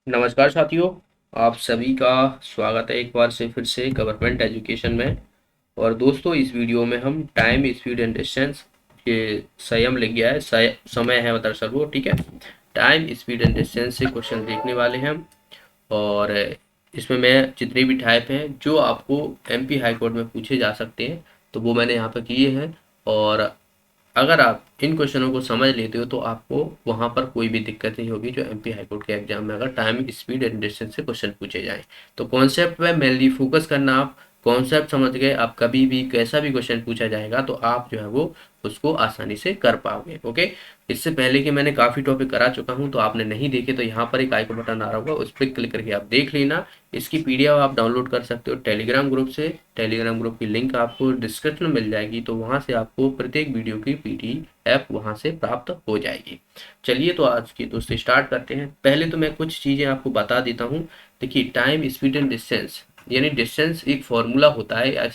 नमस्कार साथियों। आप सभी का स्वागत है एक बार से फिर से गवर्नमेंट एजुकेशन में। और दोस्तों, इस वीडियो में हम टाइम स्पीड एंड डिस्टेंस के संयम लिख गया है, समय है दरअसल वो, ठीक है। टाइम स्पीड एंड डिस्टेंस से क्वेश्चन देखने वाले हैं हम। और इसमें मैं जितने भी टाइप हैं जो आपको एमपी हाई कोर्ट में पूछे जा सकते हैं, तो वो मैंने यहाँ पर किए हैं। और अगर आप इन क्वेश्चनों को समझ लेते हो तो आपको वहाँ पर कोई भी दिक्कत नहीं होगी जो एमपी हाईकोर्ट के एग्जाम में अगर टाइम स्पीड एंड डिस्टेंस से क्वेश्चन पूछे जाएं। तो कॉन्सेप्ट पे मेनली फोकस करना। आप कॉन्सेप्ट समझ गए, आप कभी भी कैसा भी क्वेश्चन पूछा जाएगा तो आप जो है वो उसको आसानी से कर पाओगे। ओके। इससे पहले कि मैंने काफ़ी टॉपिक करा चुका हूँ, तो आपने नहीं देखे तो यहाँ पर एक आइकन बटन आ रहा होगा, उस पर क्लिक करके आप देख लेना। इसकी पीडीएफ आप डाउनलोड कर सकते हो टेलीग्राम ग्रुप से। टेलीग्राम ग्रुप की लिंक आपको डिस्क्रिप्शन में मिल जाएगी, तो वहाँ से आपको प्रत्येक वीडियो की पीडीएफ वहाँ से प्राप्त हो जाएगी। चलिए, तो आज की दोस्तों स्टार्ट करते हैं। पहले तो मैं कुछ चीज़ें आपको बता देता हूँ। देखिए, टाइम स्पीड एंड डिस्टेंस यानी डिस्टेंस एक फॉर्मूला होता है।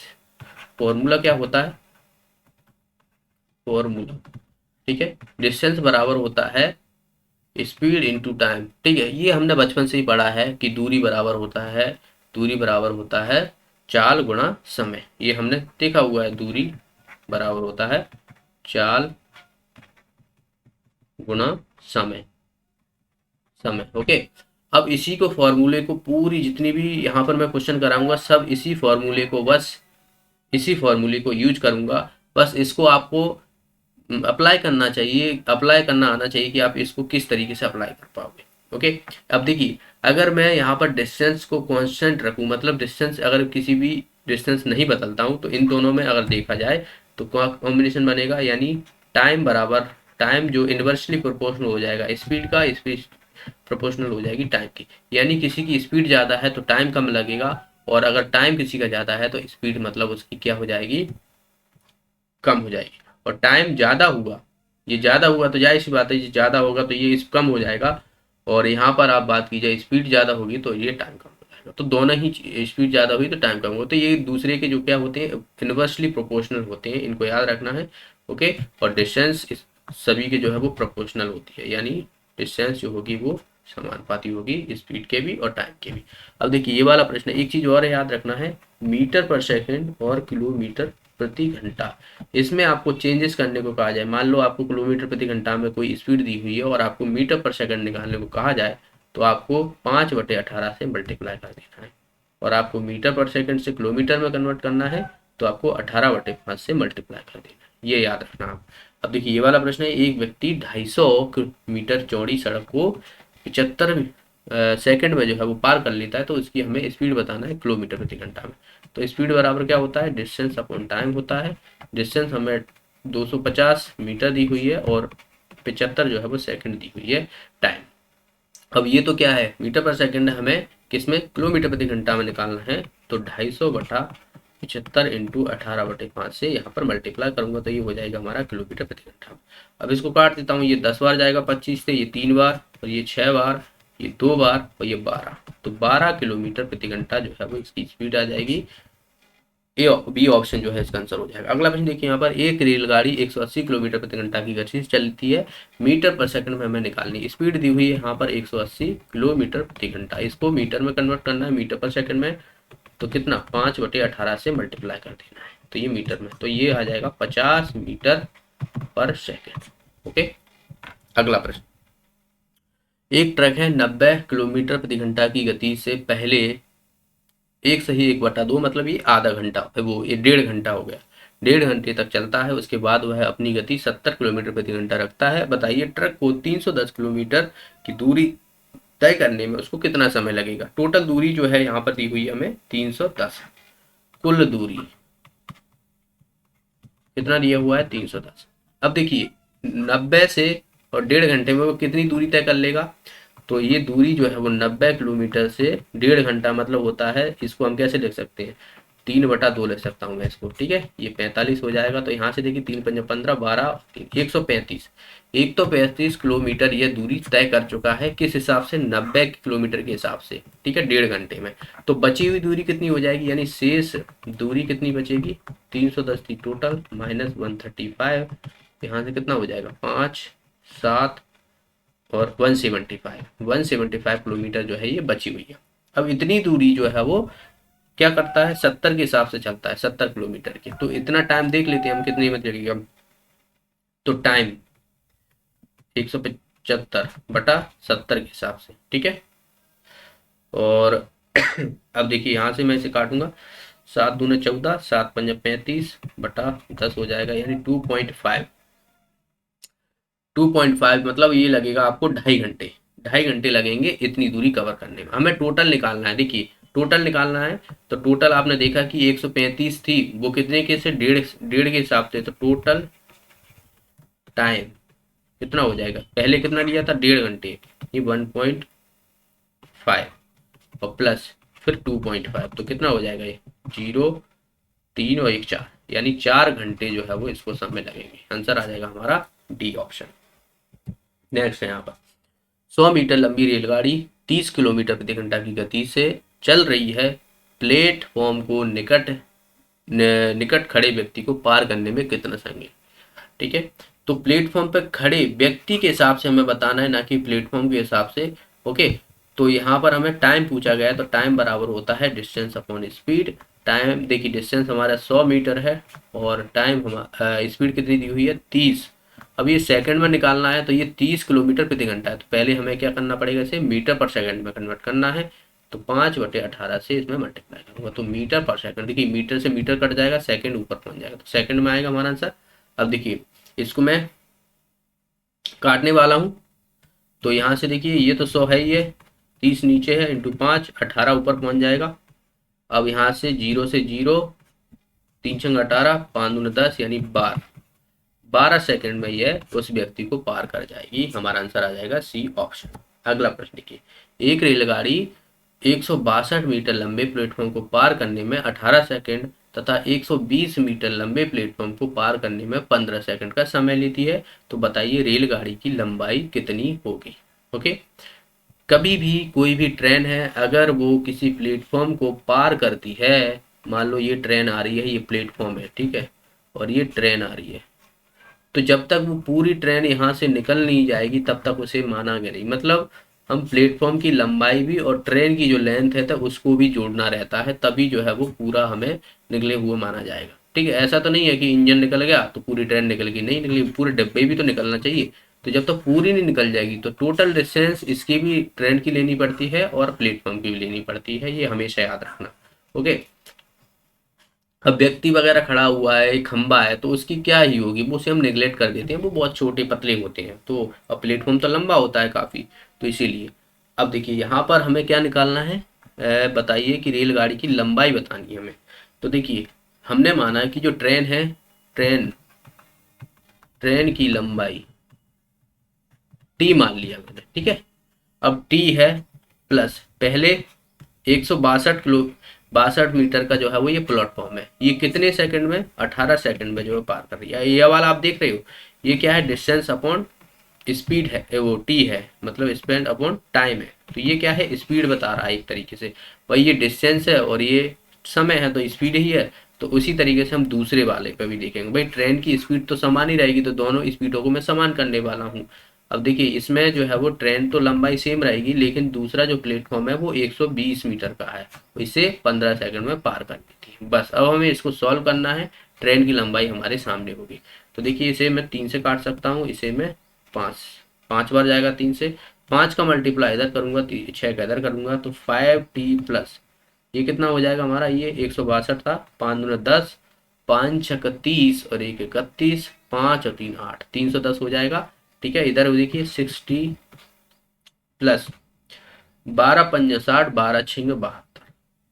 फॉर्मूला क्या होता है? फॉर्मूला, ठीक है। डिस्टेंस बराबर होता है स्पीड इनटू टाइम, ठीक है। ये हमने बचपन से ही पढ़ा है कि दूरी बराबर होता है चाल गुणा समय। ये हमने देखा हुआ है, दूरी बराबर होता है चाल गुणा समय। ओके। अब इसी को फॉर्मूले को पूरी जितनी भी यहाँ पर मैं क्वेश्चन कराऊंगा सब इसी फॉर्मूले को, बस इसी फॉर्मूले को यूज करूंगा। बस इसको आपको अप्लाई करना चाहिए, अप्लाई करना आना चाहिए कि आप इसको किस तरीके से अप्लाई कर पाओगे। ओके। अब देखिए, अगर मैं यहाँ पर डिस्टेंस को कांस्टेंट रखूँ, मतलब डिस्टेंस अगर किसी भी डिस्टेंस नहीं बदलता हूँ, तो इन दोनों में अगर देखा जाए तो कॉम्बिनेशन बनेगा, यानी टाइम बराबर टाइम जो इन्वर्सली प्रोपोर्शनल हो जाएगा स्पीड का, स्पीड प्रोपोर्शनल हो जाएगी टाइम की। यानी किसी की स्पीड ज़्यादा है तो टाइम कम लगेगा, और अगर टाइम किसी का ज़्यादा है तो स्पीड मतलब उसकी क्या हो जाएगी? कम हो जाएगी। और टाइम ज़्यादा हुआ, ये ज़्यादा हुआ तो जाहिर सी बात है, ये ज़्यादा होगा तो ये इस कम हो जाएगा। और यहाँ पर आप बात की जाए स्पीड ज़्यादा होगी तो ये टाइम कम हो जाएगा। तो दोनों ही स्पीड ज़्यादा हुई तो टाइम कम होगा, तो ये दूसरे के जो क्या होते हैं, इन्वर्सली प्रोपोर्शनल होते हैं, इनको याद रखना है। ओके। और डिस्टेंस सभी के जो है वो प्रोपोर्शनल होती है, यानी डिस्टेंस जो होगी वो समानुपाती होगी स्पीड के भी और टाइम के भी। अब देखिए, ये वाला प्रश्न, एक चीज़ और याद रखना है, मीटर पर सेकंड और किलोमीटर प्रति घंटा। इसमें आपको चेंजेस करने को कहा जाए, मान लो आपको किलोमीटर प्रति घंटा में कोई स्पीड दी हुई है और आपको मीटर पर सेकंड निकालने को कहा जाए, तो आपको 5/18 से मल्टीप्लाई कर देना है। और आपको मीटर पर सेकंड से किलोमीटर में कन्वर्ट करना है, तो आपको 18/5 से मल्टीप्लाई कर देना है। ये याद रखना आप। अब देखिए, ये वाला प्रश्न है, एक व्यक्ति 250 मीटर चौड़ी सड़क को 75 सेकंड में जो है वो पार कर लेता है, तो उसकी हमें स्पीड बताना है किलोमीटर प्रति घंटा में। तो स्पीड बराबर क्या होता है? डिस्टेंस अपॉन टाइम होता है। डिस्टेंस हमें 250 मीटर दी हुई है और 75 जो है वो सेकंड दी हुई है टाइम। अब ये तो क्या है, मीटर पर सेकंड, हमें किसमें? किलोमीटर प्रति घंटा में निकालना है। तो 250/75 इंटू 18/5 से यहाँ पर मल्टीप्लाई करूंगा तो ये हो जाएगा हमारा किलोमीटर प्रति घंटा। अब इसको काट देता हूँ, ये 10 बार जाएगा 25 से, ये 3 बार, और ये 6 बार, ये 2 बार, और ये 12। तो 12 किलोमीटर प्रति घंटा जो है वो इसकी स्पीड आ जाएगी। ए बी ऑप्शन जो है इसका आंसर हो जाएगा। अगला प्रश्न देखिए, यहाँ पर एक रेलगाड़ी 180 किलोमीटर प्रति घंटा की गति से चलती है, मीटर पर सेकंड में हमें निकालनी। स्पीड दी हुई है यहाँ पर 180 किलोमीटर प्रति घंटा, इसको मीटर में कन्वर्ट करना है, मीटर पर सेकंड में। तो कितना? 5/18 से मल्टीप्लाई कर देना है, तो ये मीटर में, तो ये आ जाएगा 50 मीटर पर सेकेंड। ओके। अगला प्रश्न, एक ट्रक है 90 किलोमीटर प्रति घंटा की गति से पहले 1 सही 1/2, मतलब ये आधा घंटा, वो ये 1.5 घंटा हो गया, 1.5 घंटे तक चलता है। उसके बाद वह अपनी गति 70 किलोमीटर प्रति घंटा रखता है। बताइए, ट्रक को 310 किलोमीटर की दूरी तय करने में उसको कितना समय लगेगा? टोटल दूरी जो है यहाँ पर दी हुई है हमें 310, कुल दूरी कितना दिया हुआ है? 310। अब देखिए, 90 से और 1.5 घंटे में वो कितनी दूरी तय कर लेगा? तो ये दूरी जो है वो 90 किलोमीटर से 1.5 घंटा मतलब होता है, इसको हम कैसे लिख सकते हैं? 3/2 लिख सकता हूँ मैं इसको, ठीक है। ये 45 हो जाएगा, तो यहाँ से देखिए 3×5 = 15, 12, 135, 135 किलोमीटर ये दूरी तय कर चुका है। किस हिसाब से? 90 किलोमीटर के हिसाब से, ठीक है, 1.5 घंटे में। तो बची हुई दूरी कितनी हो जाएगी, यानी शेष दूरी कितनी बचेगी? 310 थी टोटल, माइनस 135, यहाँ से कितना हो जाएगा? 5, 7, और 175 किलोमीटर जो है ये बची हुई है। अब इतनी दूरी जो है वो क्या करता है, 70 के हिसाब से चलता है, 70 किलोमीटर की। तो इतना टाइम देख लेते हैं हम कितनी में चलेगी। हम तो टाइम 175/70 के हिसाब से, ठीक है। और अब देखिए यहाँ से मैं इसे काटूंगा, 7 दूने 14, 7 पंजे 35/10 हो जाएगा, यानी 2.5 मतलब ये लगेगा आपको 2.5 घंटे। 2.5 घंटे लगेंगे इतनी दूरी कवर करने में। हमें टोटल निकालना है, देखिए टोटल निकालना है। तो टोटल आपने देखा कि 135 थी, वो कितने के से, डेढ़ डेढ़ के हिसाब से। तो टोटल टाइम कितना हो जाएगा, पहले कितना लिया था 1.5 घंटे, ये 1.5 और प्लस फिर 2.5, तो कितना हो जाएगा ये 0, 3 और 1 4, यानी 4 घंटे जो है वो इसको समय लगेंगे। आंसर आ जाएगा हमारा डी ऑप्शन। नेक्स्ट है यहाँ पर, 100 मीटर लंबी रेलगाड़ी 30 किलोमीटर प्रति घंटा की गति से चल रही है, प्लेटफॉर्म को निकट खड़े व्यक्ति को पार करने में कितना समय, ठीक है। तो प्लेटफॉर्म पर खड़े व्यक्ति के हिसाब से हमें बताना है, ना कि प्लेटफॉर्म के हिसाब से। ओके, तो यहाँ पर हमें टाइम पूछा गया है, तो टाइम बराबर होता है डिस्टेंस अपॉन स्पीड। टाइम देखिए, डिस्टेंस हमारा 100 मीटर है और टाइम हमारा स्पीड कितनी दी हुई है 30। अब ये सेकंड में निकालना है, तो ये 30 किलोमीटर प्रति घंटा है। तो पहले हमें क्या करना पड़ेगा, इसे मीटर पर सेकंड में कन्वर्ट करना है। तो 5/18 से इसमें मल्टीप्लाई करूंगा, तो मीटर पर सेकंड। देखिए मीटर से मीटर कट जाएगा, सेकंड ऊपर पहुंच जाएगा, तो सेकंड में आएगा हमारा आंसर। अब देखिए इसको मैं काटने वाला हूँ, तो यहाँ से देखिए ये तो 100 है, ये 30 नीचे है, इंटू 5, 18 ऊपर पहुंच जाएगा। अब यहाँ से 0 से 0, 3×18, 5×10 यानी 12 सेकंड में यह उस व्यक्ति को पार कर जाएगी। हमारा आंसर आ जाएगा सी ऑप्शन। अगला प्रश्न देखिए, एक रेलगाड़ी 162 मीटर लंबे प्लेटफॉर्म को पार करने में 18 सेकंड तथा 120 मीटर लंबे प्लेटफॉर्म को पार करने में 15 सेकंड का समय लेती है। तो बताइए रेलगाड़ी की लंबाई कितनी होगी। ओके, कभी भी कोई भी ट्रेन है, अगर वो किसी प्लेटफॉर्म को पार करती है, मान लो ये ट्रेन आ रही है, ये प्लेटफॉर्म है, ठीक है, और ये ट्रेन आ रही है, तो जब तक वो पूरी ट्रेन यहाँ से निकल नहीं जाएगी तब तक उसे माना गया नहीं। मतलब हम प्लेटफॉर्म की लंबाई भी और ट्रेन की जो लेंथ है तो उसको भी जोड़ना रहता है, तभी जो है वो पूरा हमें निकले हुए माना जाएगा, ठीक है। ऐसा तो नहीं है कि इंजन निकल गया तो पूरी ट्रेन निकल गई, नहीं निकली, पूरे डब्बे भी तो निकलना चाहिए। तो जब तक पूरी नहीं निकल जाएगी तो टोटल डिस्टेंस इसकी भी ट्रेन की लेनी पड़ती है और प्लेटफॉर्म की भी लेनी पड़ती है, ये हमेशा याद रखना। ओके, अब व्यक्ति वगैरह खड़ा हुआ है, एक खंबा है, तो उसकी क्या ही होगी, वो उसे हम नेग्लेक्ट कर देते हैं, वो बहुत छोटे पतले होते हैं। तो अब प्लेटफॉर्म तो लंबा होता है काफ़ी, तो इसीलिए। अब देखिए यहाँ पर हमें क्या निकालना है, बताइए कि रेलगाड़ी की लंबाई बतानी है हमें। तो देखिए हमने माना है कि जो ट्रेन है, ट्रेन ट्रेन की लंबाई टी मान लिया मैंने, ठीक है। अब टी है प्लस पहले 162 मीटर का जो है वो ये प्लेटफॉर्म है, ये कितने सेकंड में 18 सेकंड में जो है पार कर रही है। ये वाला आप देख रहे हो, ये क्या है, डिस्टेंस अपॉन स्पीड है, वो टी है, मतलब स्पेंड अपॉन टाइम है। तो ये क्या है, स्पीड बता रहा है एक तरीके से। भाई ये डिस्टेंस है और ये समय है, तो स्पीड ही है। तो उसी तरीके से हम दूसरे वाले पे भी देखेंगे, भाई ट्रेन की स्पीड तो समान ही रहेगी, तो दोनों स्पीडों को मैं समान करने वाला हूँ। अब देखिए इसमें जो है वो ट्रेन तो लंबाई सेम रहेगी, लेकिन दूसरा जो प्लेटफॉर्म है वो 120 मीटर का है, तो इसे 15 सेकंड में पार कर लेती है। बस अब हमें इसको सॉल्व करना है, ट्रेन की लंबाई हमारे सामने होगी। तो देखिए इसे मैं 3 से काट सकता हूँ, इसे मैं 5 बार जाएगा 3 से, 5 का मल्टीप्लाई इधर करूंगा, 6 का इधर करूंगा, तो 5t प्लस ये कितना हो जाएगा हमारा, ये 162 था, 5×10, 5×6 = 30 और 1×31, 5 और 3 8, 310 हो जाएगा, ठीक है। इधर देखिए 60 प्लस 12×5 = 60, 12×6 = 72।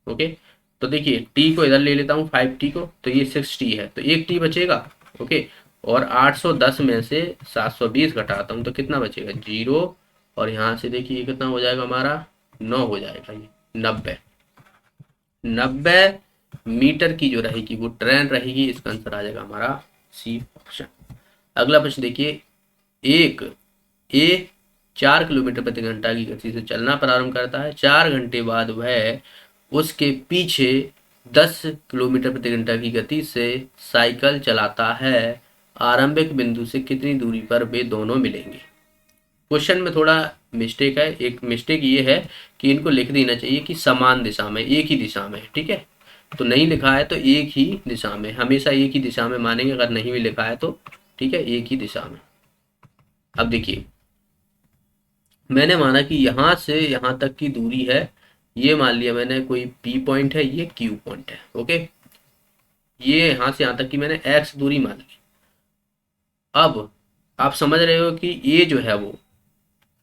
ओके, तो देखिए टी को इधर ले लेता हूँ, 5t को, तो ये 6t है, तो एक टी बचेगा। ओके, और 810 में से 720 घटाता हूँ तो कितना बचेगा 0, और यहाँ से देखिए कितना हो जाएगा हमारा 9 हो जाएगा, ये 90 मीटर की जो रहेगी वो ट्रेन रहेगी। इसका आंसर आ जाएगा हमारा सी ऑप्शन। अगला प्रश्न देखिए, एक ए 4 किलोमीटर प्रति घंटा की गति से चलना प्रारंभ करता है, 4 घंटे बाद वह उसके पीछे 10 किलोमीटर प्रति घंटा की गति से साइकिल चलाता है। आरंभिक बिंदु से कितनी दूरी पर वे दोनों मिलेंगे। क्वेश्चन में थोड़ा मिस्टेक है। एक मिस्टेक ये है कि इनको लिख देना चाहिए कि समान दिशा में, एक ही दिशा में, ठीक है। तो नहीं लिखा है तो एक ही दिशा में, हमेशा एक ही दिशा में मानेंगे, अगर नहीं भी लिखा है तो ठीक है, एक ही दिशा में। अब देखिए, मैंने माना कि यहाँ से यहाँ तक की दूरी है, ये मान लिया मैंने कोई P पॉइंट है, ये Q पॉइंट है, ओके। ये यहाँ से यहाँ तक की मैंने X दूरी मान ली। अब आप समझ रहे हो कि ये जो है वो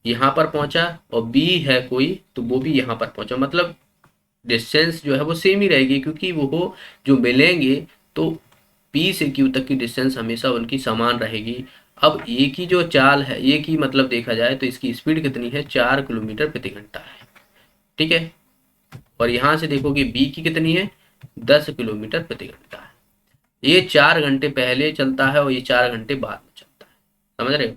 यहाँ पर पहुंचा और B है कोई, तो वो भी यहाँ पर पहुंचा, मतलब डिस्टेंस जो है वो सेम ही रहेगी, क्योंकि वो जो मिलेंगे तो P से Q तक की डिस्टेंस हमेशा उनकी समान रहेगी। अब ए की जो चाल है, ए की मतलब देखा जाए तो इसकी स्पीड कितनी है, 4 किलोमीटर प्रति घंटा है, ठीक है। और यहाँ से देखोगे बी की कितनी है, 10 किलोमीटर प्रति घंटा है। ये 4 घंटे पहले चलता है और ये 4 घंटे बाद में चलता है, समझ रहे हो।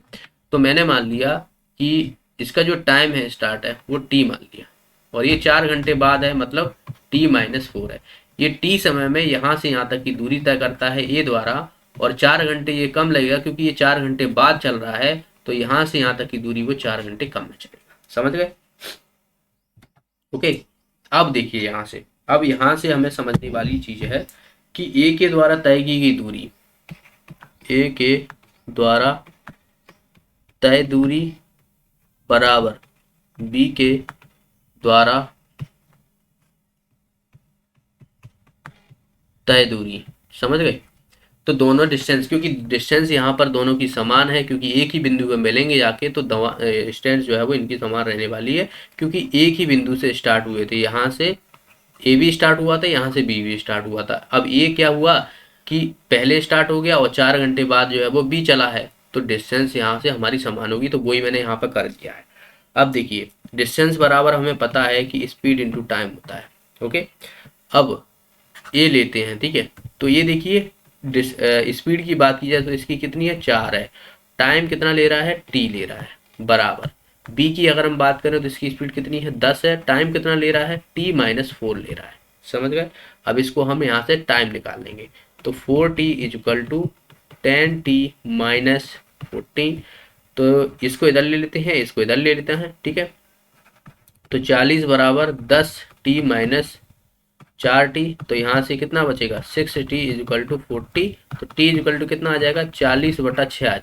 तो मैंने मान लिया कि इसका जो टाइम है स्टार्ट है वो टी मान लिया, और ये 4 घंटे बाद है, मतलब t-4 है। ये t समय में यहाँ से यहाँ तक की दूरी तय करता है ए द्वारा, और 4 घंटे ये कम लगेगा क्योंकि ये 4 घंटे बाद चल रहा है, तो यहाँ से यहाँ तक की दूरी वो 4 घंटे कम में चलेगा, समझ गए, ओके। अब देखिए यहाँ से, अब यहाँ से हमें समझने वाली चीज है कि ए के द्वारा तय की गई दूरी, ए के द्वारा तय दूरी बराबर बी के द्वारा तय दूरी, समझ गए। तो दोनों डिस्टेंस, क्योंकि डिस्टेंस यहाँ पर दोनों की समान है, क्योंकि एक ही बिंदु पे मिलेंगे जाके, तो डिस्टेंस जो है वो इनकी समान रहने वाली है, क्योंकि एक ही बिंदु से स्टार्ट हुए थे। यहाँ से ए भी स्टार्ट हुआ था, यहाँ से बी भी स्टार्ट हुआ था। अब ए क्या हुआ कि पहले स्टार्ट हो गया और 4 घंटे बाद जो है वो बी चला है, तो डिस्टेंस यहाँ से हमारी समान होगी, तो वही मैंने यहाँ पर कर दिया है। अब देखिए, डिस्टेंस बराबर हमें पता है कि स्पीड इंटू टाइम होता है, ओके। अब ये लेते हैं, ठीक है। तो ये देखिए, स्पीड की बात की जाए तो इसकी कितनी है, 4 है। टाइम कितना ले रहा है, टी ले रहा है, बराबर बी की अगर हम बात करें तो इसकी स्पीड कितनी है, 10 है। टाइम कितना ले रहा है, t-4 ले रहा है, समझ गए। अब इसको हम यहाँ से टाइम निकाल लेंगे, तो 4t इजक्वल टू 10t-14। तो इसको इधर ले लेते हैं, इसको इधर ले लेते हैं, ठीक है। तो 40 बराबर 10t-4t, तो यहाँ से कितना बचेगा, 6t इजक्वल टू 40। तो t इजक्वल टू कितना आ जाएगा, 40/6 आ जाएगा।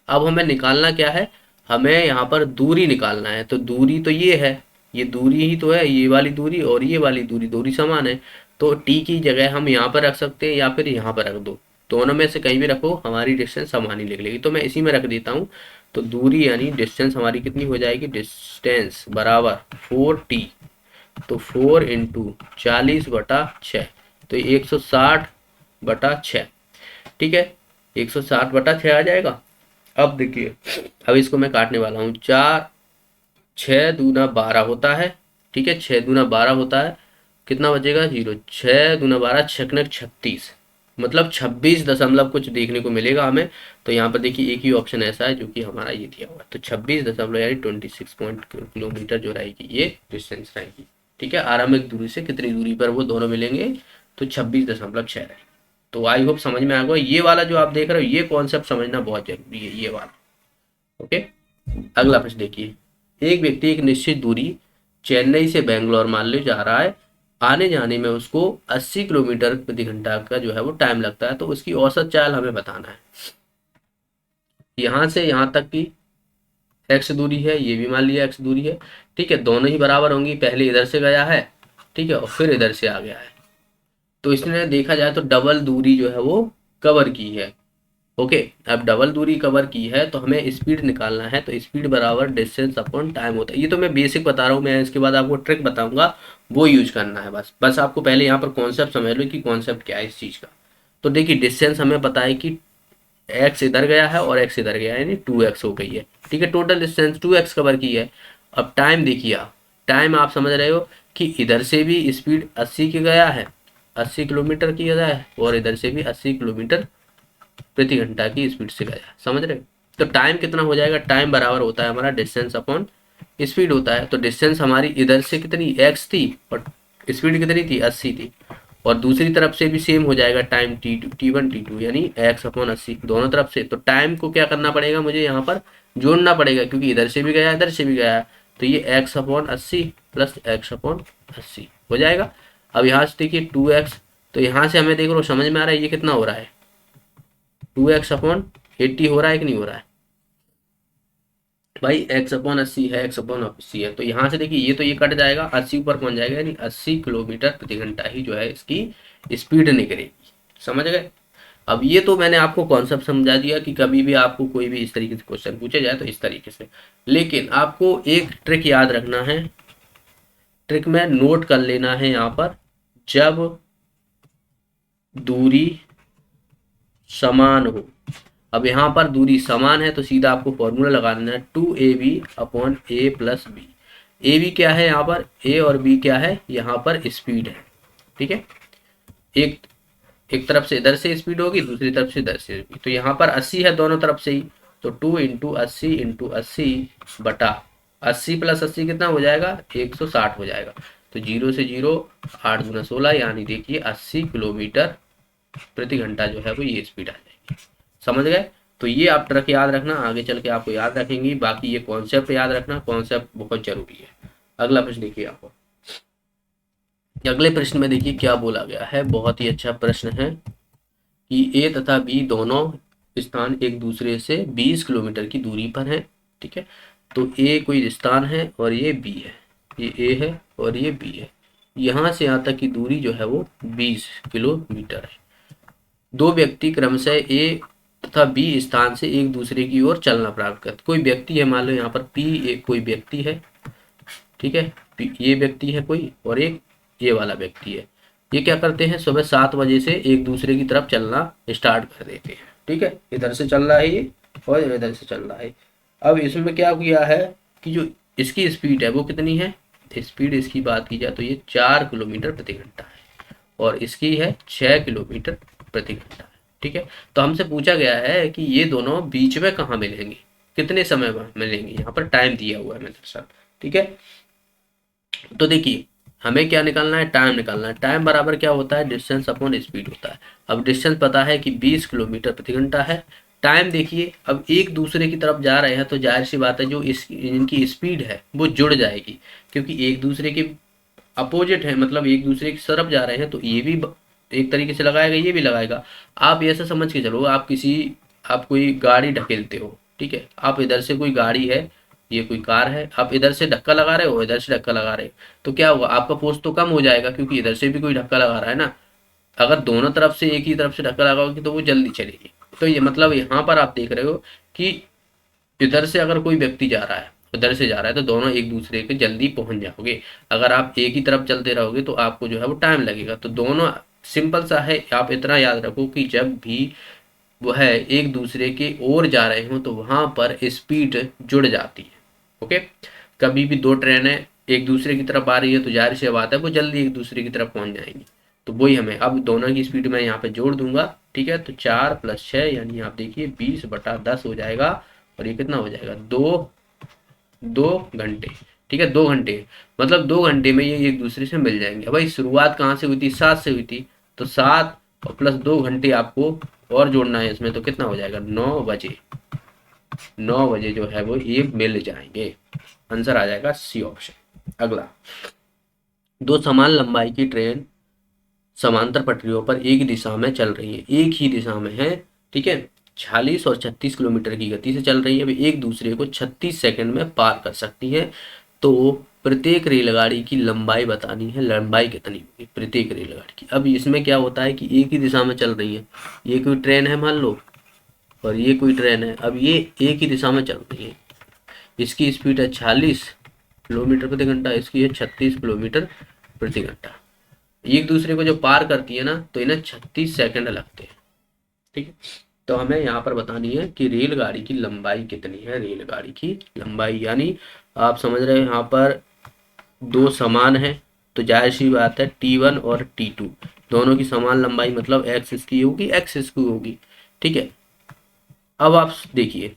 अब हमें निकालना क्या है, हमें यहाँ पर दूरी निकालना है। तो दूरी तो ये है, ये दूरी ही तो है, ये वाली दूरी और ये वाली दूरी, दूरी समान है। तो t की जगह हम यहाँ पर रख सकते हैं या फिर यहाँ पर रख दो, दोनों में से कहीं भी रखो, हमारी डिस्टेंस समान ही निकलेगी। तो मैं इसी में रख देता हूँ। तो दूरी यानी डिस्टेंस हमारी कितनी हो जाएगी, डिस्टेंस बराबर 4t, तो 4 इंटू 40/6, तो 160/6, ठीक है, 160/6 आ जाएगा। अब देखिए, अब इसको मैं काटने वाला हूँ। 4 6 दूना 12 होता है, ठीक है, 6 दूना 12 होता है, कितना बचेगा, 0। 6 दूना 12, 6 36, मतलब 26 दशमलव कुछ देखने को मिलेगा हमें। तो यहाँ पर देखिए एक ही ऑप्शन ऐसा है जो कि हमारा ये दिया हुआ है, तो 26 दशमलव यानी 26 किलोमीटर जो रहेगी ये डिस्टेंस रहेगी, ठीक है। आरंभिक दूरी से कितनी दूरी पर वो दोनों मिलेंगे, तो 26.6 रहेगी। तो आई होप समझ में आ गया। ये वाला जो आप देख रहे हो, ये कॉन्सेप्ट समझना बहुत जरूरी है, ये वाला, ओके। अगला प्रश्न देखिए, एक व्यक्ति एक निश्चित दूरी चेन्नई से बेंगलोर मान लो जा रहा है, आने जाने में उसको 80 किलोमीटर प्रति घंटा का जो है वो टाइम लगता है, तो उसकी औसत चाल हमें बताना है। यहाँ से यहाँ तक की x दूरी है, ये भी मान लिया x दूरी है, ठीक है, दोनों ही बराबर होंगी। पहले इधर से गया है, ठीक है, और फिर इधर से आ गया है, तो इसने देखा जाए तो डबल दूरी जो है वो कवर की है, ओके। अब डबल दूरी कवर की है तो हमें स्पीड निकालना है, तो स्पीड बराबर डिस्टेंस अपॉन टाइम होता है। ये तो मैं बेसिक बता रहा हूँ, मैं इसके बाद आपको ट्रिक बताऊंगा, वो यूज करना है। बस आपको पहले यहाँ पर कॉन्सेप्ट समझ लो कि कॉन्सेप्ट क्या है इस चीज़ का। तो देखिए, डिस्टेंस हमें पता है कि x इधर गया है और x इधर गया है, यानी 2x हो गई है, ठीक है। टोटल डिस्टेंस 2x कवर की है। अब टाइम देखिए, टाइम आप समझ रहे हो कि इधर से भी स्पीड 80 की गया है, 80 किलोमीटर की गया है, और इधर से भी 80 किलोमीटर प्रति घंटा की स्पीड से गया, समझ रहे हो। तो टाइम कितना हो जाएगा, टाइम बराबर होता है हमारा डिस्टेंस अपॉन स्पीड होता है। तो डिस्टेंस हमारी इधर से कितनी x थी और स्पीड कितनी थी, 80 थी, और दूसरी तरफ से भी सेम हो जाएगा टाइम T1 T2 यानी x/80 दोनों तरफ से। तो टाइम को क्या करना पड़ेगा मुझे यहाँ पर जोड़ना पड़ेगा, क्योंकि इधर से भी गया इधर से भी गया, तो ये x/80 प्लस x/80 हो जाएगा। अब यहाँ से देखिए 2x, तो यहाँ से हमें देख लो समझ में आ रहा है ये कितना हो रहा है, 2x/80 हो रहा है कि नहीं हो रहा है भाई, x/80 है, x/80 है। तो यहाँ से देखिए ये तो ये कट जाएगा, 80 ऊपर पहुंच जाएगा, यानी 80 किलोमीटर प्रति घंटा ही जो है इसकी स्पीड निकलेगी। समझ गए। अब ये तो मैंने आपको कॉन्सेप्ट समझा दिया कि कभी भी आपको कोई भी इस तरीके से क्वेश्चन पूछे जाए तो इस तरीके से। लेकिन आपको एक ट्रिक याद रखना है, ट्रिक में नोट कर लेना है यहाँ पर, जब दूरी समान हो। अब यहाँ पर दूरी समान है तो सीधा आपको फॉर्मूला लगा देना है 2ab/a + b। ए बी क्या है यहाँ पर, ए और बी क्या है यहाँ पर स्पीड है। ठीक है, एक तरफ से इधर से स्पीड होगी, दूसरी तरफ से इधर से भी। तो यहाँ पर 80 है दोनों तरफ से ही, तो 2 × 80 × 80 बटा 80 + 80 कितना हो जाएगा, 160 हो जाएगा। तो 0 से 0 8 × 16 यानी देखिए 80 किलोमीटर प्रति घंटा जो है वो ये स्पीड आ जाएगी। समझ गए। तो ये आप ट्रिक याद रखना, आगे चल के आपको याद रखेंगी। बाकी ये कॉन्सेप्ट याद रखना, कॉन्सेप्ट बहुत जरूरी है। अगला प्रश्न देखिए आपको, अगले प्रश्न में देखिए क्या बोला गया है, बहुत ही अच्छा प्रश्न है कि ए तथा बी दोनों स्थान एक दूसरे से 20 किलोमीटर की दूरी पर हैं। ठीक है, तो ए कोई स्थान है और ये बी है, ये ए है और ये बी है। यहाँ से यहाँ तक की दूरी जो है वो 20 किलोमीटर है। दो व्यक्ति क्रमशः ए तथा बी स्थान से एक दूसरे की ओर चलना प्रारंभ करते। कोई व्यक्ति है, मान लो यहाँ पर पी एक कोई व्यक्ति है, ठीक है, ये व्यक्ति है कोई और एक ये वाला व्यक्ति है। ये क्या करते हैं, सुबह 7 बजे से एक दूसरे की तरफ चलना स्टार्ट कर देते हैं। ठीक है, इधर से चल रहा है ये और इधर से चल रहा है। अब इसमें क्या किया है कि जो इसकी स्पीड है वो कितनी है, स्पीड इसकी बात की जाए तो ये 4 किलोमीटर प्रति घंटा है और इसकी है 6 किलोमीटर प्रति घंटा है। ठीक है, तो हमसे पूछा गया है कि ये दोनों बीच में कहाँ मिलेंगे, कितने समय में मिलेंगे, यहाँ पर टाइम दिया हुआ है मेरे साथ। ठीक है, तो देखिए हमें क्या निकालना है, टाइम निकालना है। टाइम बराबर क्या होता है, डिस्टेंस अपॉन स्पीड होता है। अब डिस्टेंस पता है कि 20 किलोमीटर प्रति घंटा है। टाइम देखिए, अब एक दूसरे की तरफ जा रहे हैं तो जाहिर सी बात है जो इनकी स्पीड है वो जुड़ जाएगी, क्योंकि एक दूसरे के अपोजिट है, मतलब एक दूसरे की तरफ जा रहे हैं तो ये भी एक तरीके से लगाएगा, ये भी लगाएगा। आप ऐसा समझ के चलो, आप कोई गाड़ी ढकेलते हो, ठीक है, आप इधर से कोई गाड़ी है, ये कोई कार है, आप इधर से धक्का लगा रहे हो, इधर से धक्का लगा रहे हो, तो क्या होगा, आपका फोर्स तो कम हो जाएगा, क्योंकि इधर से भी कोई धक्का लगा रहा है ना। अगर दोनों तरफ से एक ही तरफ से धक्का लगाओगे तो वो जल्दी चलेगी। तो ये मतलब यहाँ पर आप देख रहे हो कि इधर से अगर कोई व्यक्ति जा रहा है, उधर से जा रहा है, तो दोनों एक दूसरे के जल्दी पहुंच जाओगे। अगर आप एक ही तरफ चलते रहोगे तो आपको जो है वो टाइम लगेगा। तो दोनों सिंपल सा है, आप इतना याद रखो कि जब भी वह एक दूसरे के ओर जा रहे हो तो वहां पर स्पीड जुड़ जाती है। ओके, कभी भी दो ट्रेनें एक दूसरे की तरफ आ रही है तो जाहिर सी बात है वो जल्दी एक दूसरे की तरफ पहुंच जाएंगी। तो वही हमें, अब दोनों की स्पीड मैं यहाँ पे जोड़ दूंगा। ठीक है, तो 4 + 6 यानी आप देखिए 20/10 हो जाएगा और ये कितना हो जाएगा, 2 घंटे। ठीक है, 2 घंटे, मतलब 2 घंटे में ये एक दूसरे से मिल जाएंगे। भाई शुरुआत कहाँ से हुई थी, 7 से हुई थी, तो 7 और प्लस 2 घंटे आपको और जोड़ना है इसमें, तो कितना हो जाएगा, 9 बजे। 9 बजे जो है वो ये मिल जाएंगे। आंसर आ जाएगा सी ऑप्शन। अगला, दो समान लंबाई की ट्रेन समांतर पटरियों पर एक दिशा में चल रही है, एक ही दिशा में है। ठीक है, 40 और 36 किलोमीटर की गति से चल रही है। अभी एक दूसरे को 36 सेकंड में पार कर सकती है। तो प्रत्येक रेलगाड़ी की लंबाई बतानी है, लंबाई कितनी होगी प्रत्येक रेलगाड़ी की। अब इसमें क्या होता है कि एक ही दिशा में चल रही है, ये कोई ट्रेन है मान लो और ये कोई ट्रेन है। अब ये एक ही दिशा में चल रही है, इसकी स्पीड है 40 किलोमीटर प्रति घंटा, इसकी है 36 किलोमीटर प्रति घंटा। एक दूसरे को जो पार करती है ना तो इन्हें 36 सेकंड लगते हैं। ठीक है, तो हमें यहाँ पर बतानी है कि रेलगाड़ी की लंबाई कितनी है। रेलगाड़ी की लंबाई यानी आप समझ रहे हैं यहाँ पर दो समान है, तो जाहिर सी बात है T1 और T2 दोनों की समान लंबाई, मतलब x इसकी होगी x इसकी होगी। ठीक है, अब आप देखिए,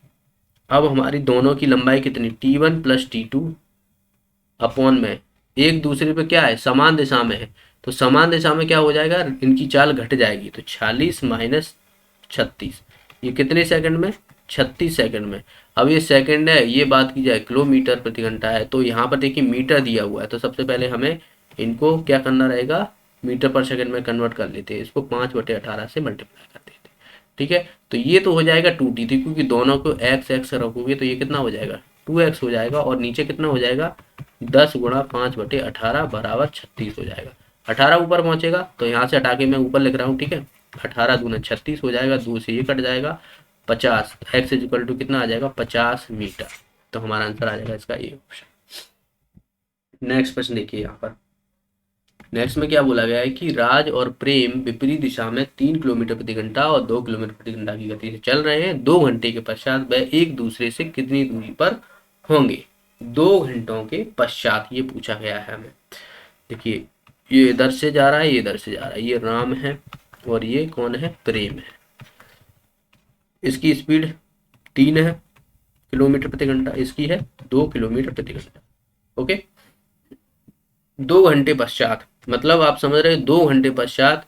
अब हमारी दोनों की लंबाई कितनी, T1 + T2 अपॉन में एक दूसरे पे क्या है, समान दिशा में है, तो समान दिशा में क्या हो जाएगा, इनकी चाल घट जाएगी। तो 46 माइनस 36, ये कितने सेकंड में, 36 सेकंड में। अब ये सेकंड है, ये बात की जाए किलोमीटर प्रति घंटा है, तो यहाँ पर देखिए मीटर दिया हुआ है, तो सबसे पहले हमें इनको क्या करना रहेगा, मीटर पर सेकंड में कन्वर्ट कर लेते हैं, इसको 5/18 से मल्टीप्लाई कर देते हैं। ठीक है, तो ये तो हो जाएगा 2t थी, क्योंकि दोनों को एक्स एक्स रखोगे तो ये कितना हो जाएगा, 2x हो जाएगा, और नीचे कितना हो जाएगा, 10 गुणा 5/18 बराबर 36 हो जाएगा। 18 ऊपर पहुंचेगा तो यहाँ से हटा के मैं ऊपर लिख रहा हूँ। ठीक है, 18 दूना 36 हो जाएगा, 2 से ये कट जाएगा, 50, एक्स इज इक्वल टू कितना आ जाएगा, 50 मीटर। तो हमारा आंसर आ जाएगा इसका ये ऑप्शन। नेक्स्ट प्रश्न देखिए यहाँ पर, नेक्स्ट में क्या बोला गया है कि राज और प्रेम विपरीत दिशा में 3 किलोमीटर प्रति घंटा और 2 किलोमीटर प्रति घंटा की गति से चल रहे हैं। 2 घंटे के पश्चात वह एक दूसरे से कितनी दूरी पर होंगे। 2 घंटों के पश्चात ये पूछा गया है हमें। देखिए ये इधर से जा रहा है, ये इधर से जा रहा है, ये राम है और ये कौन है, प्रेम है। इसकी स्पीड 3 है किलोमीटर प्रति घंटा, इसकी है 2 किलोमीटर प्रति घंटा। ओके, 2 घंटे पश्चात मतलब आप समझ रहे हैं 2 घंटे पश्चात।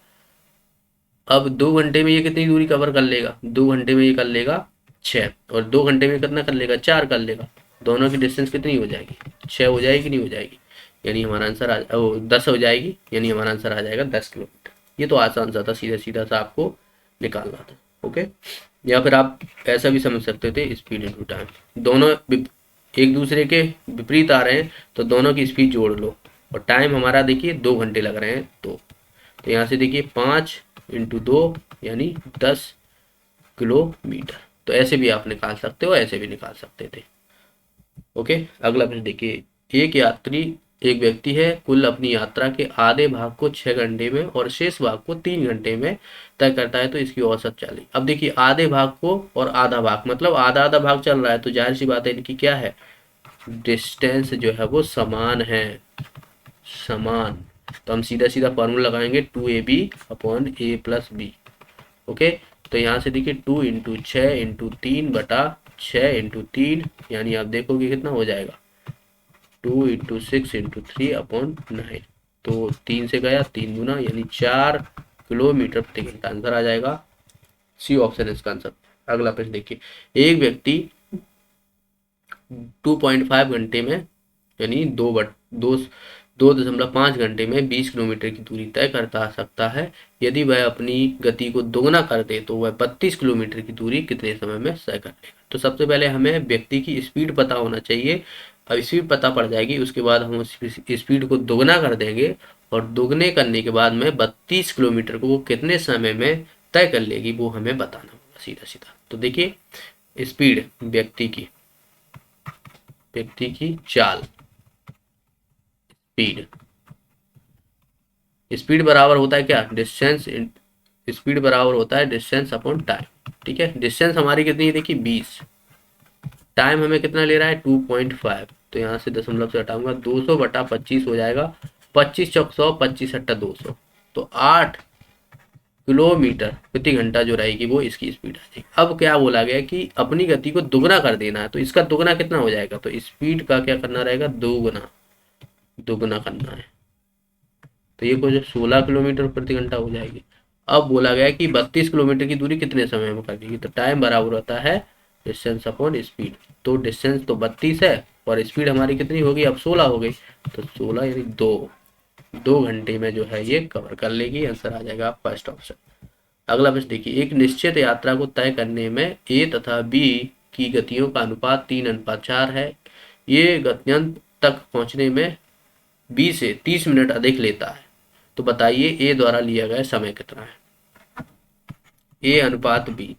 अब 2 घंटे में ये कितनी दूरी कवर कर लेगा, 2 घंटे में ये कर लेगा 6, और 2 घंटे में कितना कर लेगा, 4 कर लेगा। दोनों की डिस्टेंस कितनी हो जाएगी, 6 हो जाएगी, नहीं हो जाएगी, यानी हमारा आंसर 10 हो जाएगी, यानी हमारा आंसर आ जाएगा 10 किलोमीटर। ये तो आसान सा था, सीधा सीधा सा आपको निकालना था। ओके, या फिर आप ऐसा भी समझ सकते थे, स्पीड इनटू टाइम, दोनों एक दूसरे के विपरीत आ रहे हैं तो दोनों की स्पीड जोड़ लो, और टाइम हमारा देखिए 2 घंटे लग रहे हैं, तो यहाँ से देखिए 5 × 2 यानी 10 किलोमीटर। तो ऐसे भी आप निकाल सकते हो, ऐसे भी निकाल सकते थे। ओके, अगला प्रश्न देखिए, एक व्यक्ति है, कुल अपनी यात्रा के आधे भाग को 6 घंटे में और शेष भाग को 3 घंटे में तय करता है, तो इसकी औसत चाली। अब देखिए आधे भाग को और आधा भाग, मतलब आधा आधा भाग चल रहा है, तो जाहिर सी बात है इनकी क्या है, डिस्टेंस जो है वो समान है, समान। तो हम सीधा सीधा फॉर्मूला लगाएंगे 2ab/a + b। ओके, तो यहाँ से देखिए 2 × 6 × 3 बटा 6 × 3, यानी आप देखोगे कितना हो जाएगा, 2 × 6 × 3/9। तो 3 से गया 3 गुना, यानी 4 किलोमीटर प्रति घंटा आंसर आ जाएगा, सी ऑप्शन इसका आंसर। अगला प्रश्न देखिए, एक व्यक्ति 2.5 घंटे में यानी 2.5 घंटे में 20 किलोमीटर की दूरी तय करता सकता है। यदि वह अपनी गति को दोगुना कर दे तो वह 32 किलोमीटर की दूरी कितने समय में तय कर लेगा। तो सबसे पहले हमें व्यक्ति की स्पीड पता होना चाहिए। अब स्पीड पता पड़ जाएगी, उसके बाद हम उस स्पीड को दोगुना कर देंगे, और दोगुने करने के बाद में 32 किलोमीटर को वो कितने समय में तय कर लेगी वो हमें बताना होगा सीधा सीधा। तो देखिए स्पीड व्यक्ति की चाल, स्पीड बराबर होता है क्या, डिस्टेंस, स्पीड बराबर होता है डिस्टेंस अपॉन टाइम। ठीक है, डिस्टेंस हमारी कितनी है देखिए 20, टाइम हमें कितना ले रहा है 2.5, तो यहाँ से दशमलव से हटाऊंगा, 200/25 हो जाएगा, 25 चौक 100, 25 अट्टा 200, तो 8 किलोमीटर प्रति घंटा जो रहेगी वो इसकी स्पीड आ जाएगी। अब क्या बोला गया कि अपनी गति को दुगना कर देना है, तो इसका दुगना कितना हो जाएगा, तो स्पीड का क्या करना रहेगा, दुगना करना है, तो ये कुछ 16 किलोमीटर प्रति घंटा हो जाएगी। अब बोला गया कि 32 किलोमीटर की दूरी कितने समय में कर देगी, तो टाइम बराबर होता है डिस्टेंस अपॉन स्पीड। तो डिस्टेंस तो 32 है और स्पीड हमारी कितनी होगी, अब 16 हो गई, तो 16 यानी 2 घंटे में जो है ये कवर कर लेगी। आंसर आ जाएगा फर्स्ट ऑप्शन। अगला प्रश्न देखिए, एक निश्चित यात्रा को तय करने में ए तथा बी की गतियों का अनुपात 3:4 है। ये गत्यंतर तक पहुंचने में बी से 30 मिनट अधिक लेता है, तो बताइए ए द्वारा लिया गया समय कितना है। ए अनुपात बी,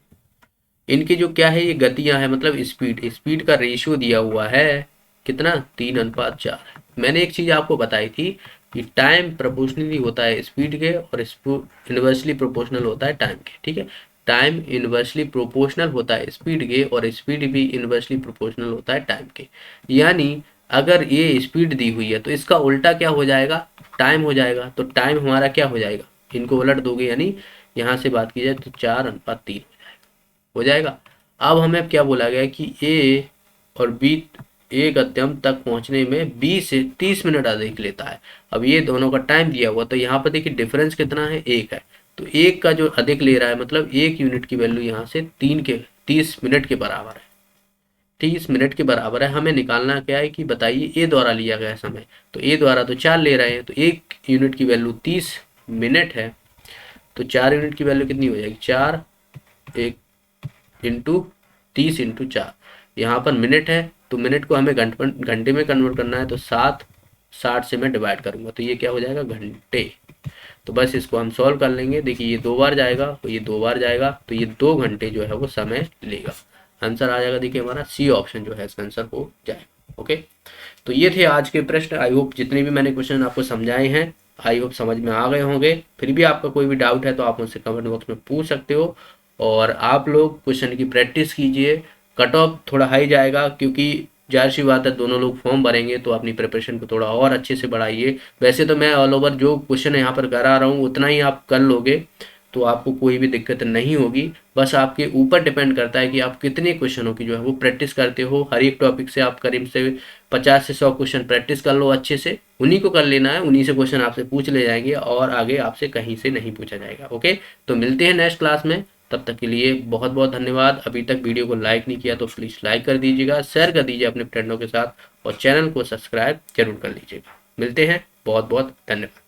इनकी जो क्या है ये गतियां है, मतलब स्पीड का रेशियो दिया हुआ है कितना, 3:4 है। मैंने एक चीज आपको बताई थी कि टाइम प्रोपोर्शनली होता है स्पीड के और इनवर्सली प्रोपोर्शनल होता है टाइम के। ठीक है, टाइम इनवर्सली प्रोपोर्शनल होता है स्पीड के और स्पीड भी इनवर्सली प्रोपोर्शनल होता है टाइम के। यानी अगर ये स्पीड दी हुई है तो इसका उल्टा क्या हो जाएगा, टाइम हो जाएगा। तो टाइम हमारा क्या हो जाएगा, इनको उलट दोगे, यानी यहाँ से बात की जाए तो 4:3 हो जाएगा। अब हमें क्या बोला गया कि ए और बी एक अत्यंत तक पहुंचने में 20 से 30 मिनट अधिक लेता है। अब ये दोनों का टाइम दिया हुआ, तो यहाँ पर देखिए डिफरेंस कितना है, 1 है। तो 1 का जो अधिक ले रहा है मतलब 1 यूनिट की वैल्यू यहाँ से 30 मिनट के बराबर है। 30 मिनट के बराबर है। हमें निकालना क्या है कि बताइए ए द्वारा लिया गया समय। तो ए द्वारा तो 4 ले रहे हैं, तो 1 यूनिट की वैल्यू 30 मिनट है। तो 4 यूनिट की वैल्यू कितनी हो जाएगी, 4 1 इंटू 30 इंटू 4। यहाँ पर मिनट है, तो मिनट को हमें घंटे में कन्वर्ट करना है, तो 60 से मैं डिवाइड करूँगा, तो ये क्या हो जाएगा, घंटे। तो बस इसको हम सॉल्व कर लेंगे। देखिए ये 2 बार जाएगा, तो ये 2 बार जाएगा, तो ये 2 घंटे जो है वो समय लेगा। आंसर आ जाएगा, देखिए हमारा सी ऑप्शन जो है इसका आंसर हो जाएगा। ओके, तो ये थे आज के प्रश्न। आई होप जितने भी मैंने क्वेश्चन आपको समझाए हैं, आई होप समझ में आ गए होंगे। फिर भी आपका कोई भी डाउट है तो आप मुझसे कमेंट बॉक्स में पूछ सकते हो। और आप लोग क्वेश्चन की प्रैक्टिस कीजिए। कट ऑफ थोड़ा हाई जाएगा, क्योंकि जाहिर सी बात है दोनों लोग फॉर्म भरेंगे, तो अपनी प्रिपरेशन को थोड़ा और अच्छे से बढ़ाइए। वैसे तो मैं ऑल ओवर जो क्वेश्चन यहाँ पर करा रहा हूँ उतना ही आप कर लोगे, तो आपको कोई भी दिक्कत नहीं होगी। बस आपके ऊपर डिपेंड करता है कि आप कितने क्वेश्चनों की जो है वो प्रैक्टिस करते हो। हर एक टॉपिक से आप करीब से 50 से 100 क्वेश्चन प्रैक्टिस कर लो अच्छे से। उन्हीं को कर लेना है, उन्हीं से क्वेश्चन आपसे पूछ ले जाएंगे और आगे आपसे कहीं से नहीं पूछा जाएगा। ओके, तो मिलते हैं नेक्स्ट क्लास में। तब तक के लिए बहुत बहुत धन्यवाद। अभी तक वीडियो को लाइक नहीं किया तो प्लीज़ लाइक कर दीजिएगा, शेयर कर दीजिए अपने फ्रेंडों के साथ, और चैनल को सब्सक्राइब जरूर कर लीजिएगा। मिलते हैं, बहुत बहुत धन्यवाद।